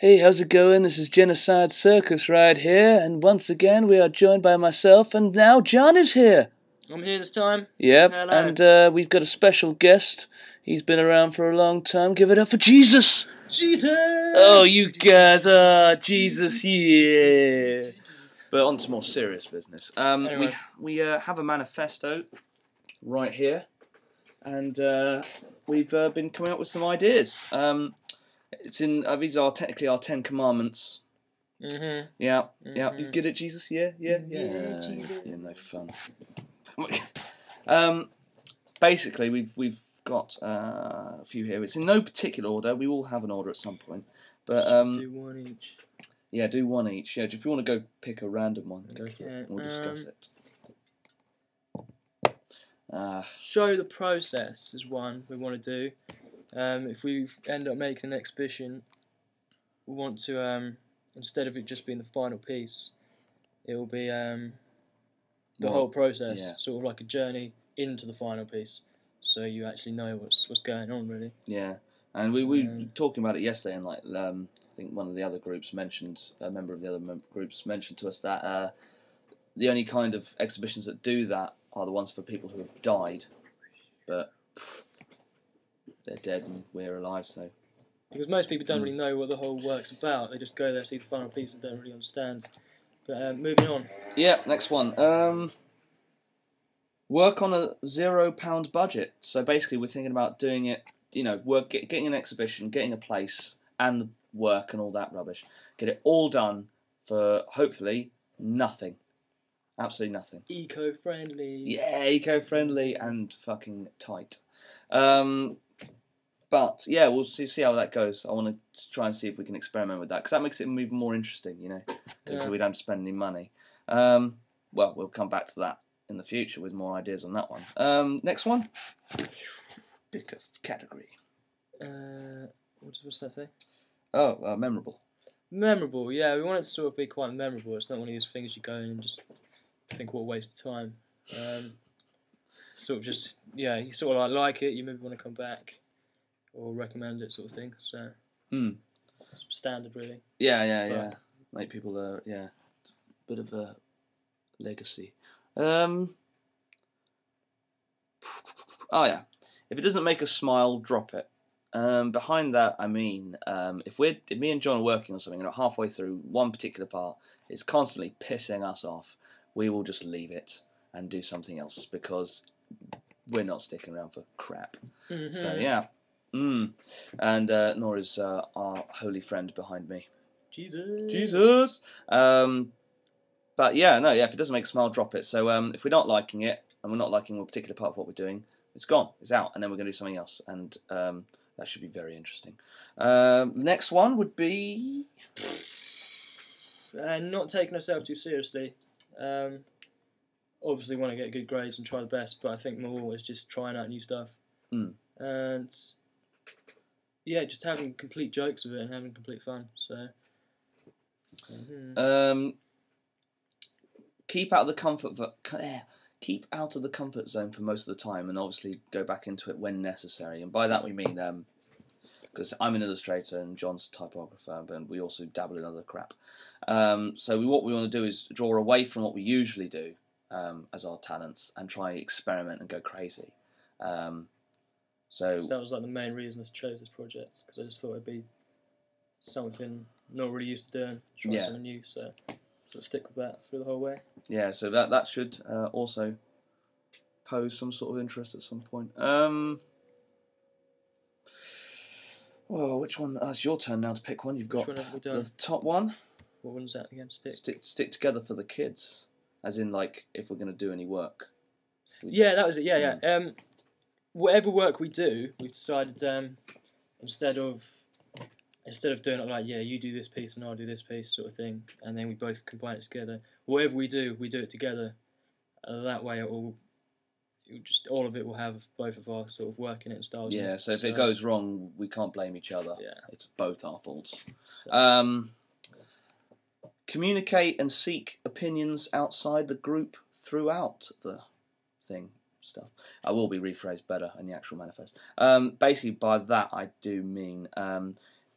Hey, how's it going? This is Genocide Circus right here, and once again we are joined by myself, and now John is here. I'm here this time. Yep, Hello. and we've got a special guest. He's been around for a long time. Give it up for Jesus! Jesus! Oh, you guys, Jesus, yeah. But on to more serious business. Anyway. We have a manifesto right here, and we've been coming up with some ideas. It's in these are technically our 10 commandments. Mm-hmm. Yeah, yeah. Mhm. You get it, Jesus? Yeah. Jesus. Yeah, no fun. Basically, we've got a few here. It's in no particular order. We will have an order at some point, but do one each. yeah, do one each. Yeah, if you want to go pick a random one, go for Okay, it. We'll discuss it. Show the process is one we want to do. If we end up making an exhibition, we want to instead of it just being the final piece, it will be the whole process, yeah. sort of like a journey into the final piece, so you actually know what's going on really. Yeah, and we were talking about it yesterday, and like I think one of the other groups mentioned, a member of the other groups mentioned to us that the only kind of exhibitions that do that are the ones for people who have died, but they're dead and we're alive, so. Because most people don't really know what the whole work's about. They just go there, see the final piece, and don't really understand. But moving on. Yeah, next one. Work on a £0 budget. So basically, we're thinking about doing it. You know, getting an exhibition, getting a place, and the work and all that rubbish. Get it all done for hopefully nothing. Absolutely nothing. Eco-friendly. Yeah, eco-friendly and fucking tight. But yeah, we'll see how that goes. I want to try and see if we can experiment with that, because that makes it even more interesting, you know, because we don't spend any money. Well, we'll come back to that in the future with more ideas on that one. Next one. Pick a category. What's that say? Oh, memorable. Memorable, yeah. We want it to sort of be quite memorable. It's not one of these things you go in and just think what a waste of time. Sort of just, yeah, you sort of like it, you maybe want to come back or recommend it, sort of thing. So, it's standard, really. Yeah. Make people, bit of a legacy. Oh yeah, if it doesn't make us smile, drop it. Behind that, I mean, if me and John are working on something and halfway through one particular part, it's constantly pissing us off, we will just leave it and do something else, because we're not sticking around for crap. So yeah, and nor is our holy friend behind me. Jesus. But yeah, if it doesn't make a smile, drop it. So if we're not liking it, and we're not liking a particular part of what we're doing, it's gone, it's out, and then we're going to do something else, and that should be very interesting. Next one would be... not taking ourselves too seriously. Obviously want to get good grades and try the best, but I think more is just trying out new stuff. And yeah, just having complete jokes with it and having complete fun. So keep out of the comfort zone for most of the time, and obviously go back into it when necessary. And by that we mean, because I'm an illustrator and John's a typographer, but we also dabble in other crap. So what we want to do is draw away from what we usually do as our talents and try experiment and go crazy. So that was like the main reason I chose this project, because I just thought it'd be something not really used to doing, try something new. So sort of stick with that through the whole way. Yeah, so that should also pose some sort of interest at some point. Well, which one? It's your turn now to pick one. You've got the top one. What one's that again? Stick together for the kids, as in like if we're going to do any work. Yeah, that was it. Yeah. Whatever work we do, we've decided instead of doing it like, yeah, you do this piece and I'll do this piece sort of thing, and then we both combine it together. Whatever we do it together. That way, all of it will have both of our sort of work in it and styles. Yeah, so if it goes wrong, we can't blame each other. Yeah, it's both our faults. So. Communicate and seek opinions outside the group throughout the thing. Stuff. I will be rephrased better in the actual manifest. Basically, by that I do mean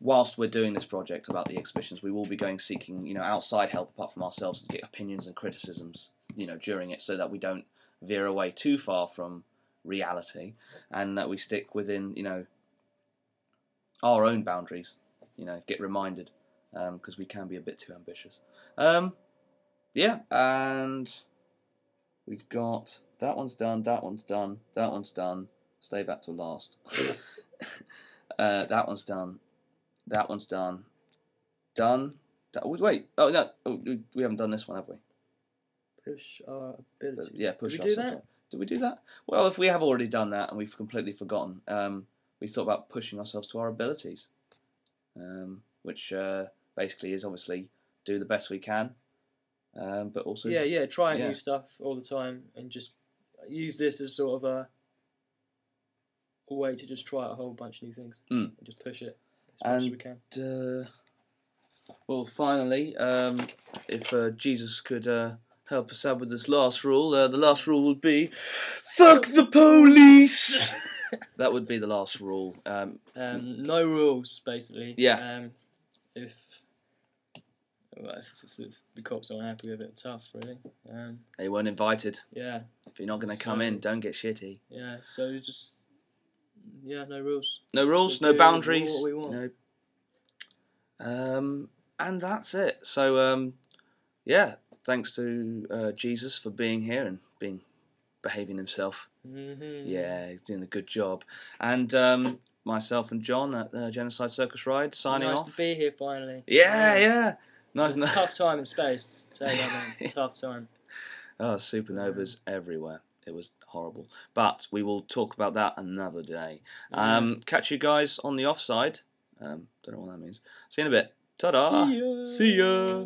whilst we're doing this project about the exhibitions, we will be seeking outside help apart from ourselves to get opinions and criticisms during it, so that we don't veer away too far from reality, and that we stick within our own boundaries. Get reminded, because we can be a bit too ambitious. Yeah, and we've got that one's done, that one's done, that one's done. Stay back till last. That one's done. That one's done. Done. Wait. Oh no, we haven't done this one, have we? Push our ability. Yeah, push Did we do that? Did we do that? Well, if we have already done that and we've completely forgotten, we thought about pushing ourselves to our abilities, which basically is obviously do the best we can, but also try new stuff all the time and just use this as sort of a way to just try out a whole bunch of new things and just push it as much as we can. Well, finally, if Jesus could help us out with this last rule, the last rule would be fuck the police. That would be the last rule. No rules, basically. Yeah. If the cops aren't happy with it, tough, really. They weren't invited. Yeah. If you're not going to come in, don't get shitty. Yeah, so just... Yeah, no rules. No rules, Just no do boundaries. what we want. And that's it. So, yeah, thanks to Jesus for being here and behaving himself. Mm-hmm. Yeah, he's doing a good job. And myself and John at the Genocide Circus Ride signing off. Nice to be here finally. Yeah. Nice. Tough time in space. Tell you that, man. Tough time. Oh, supernovas everywhere. It was horrible. But we will talk about that another day. Catch you guys on the offside. Don't know what that means. See you in a bit. Ta-da. See ya. See ya.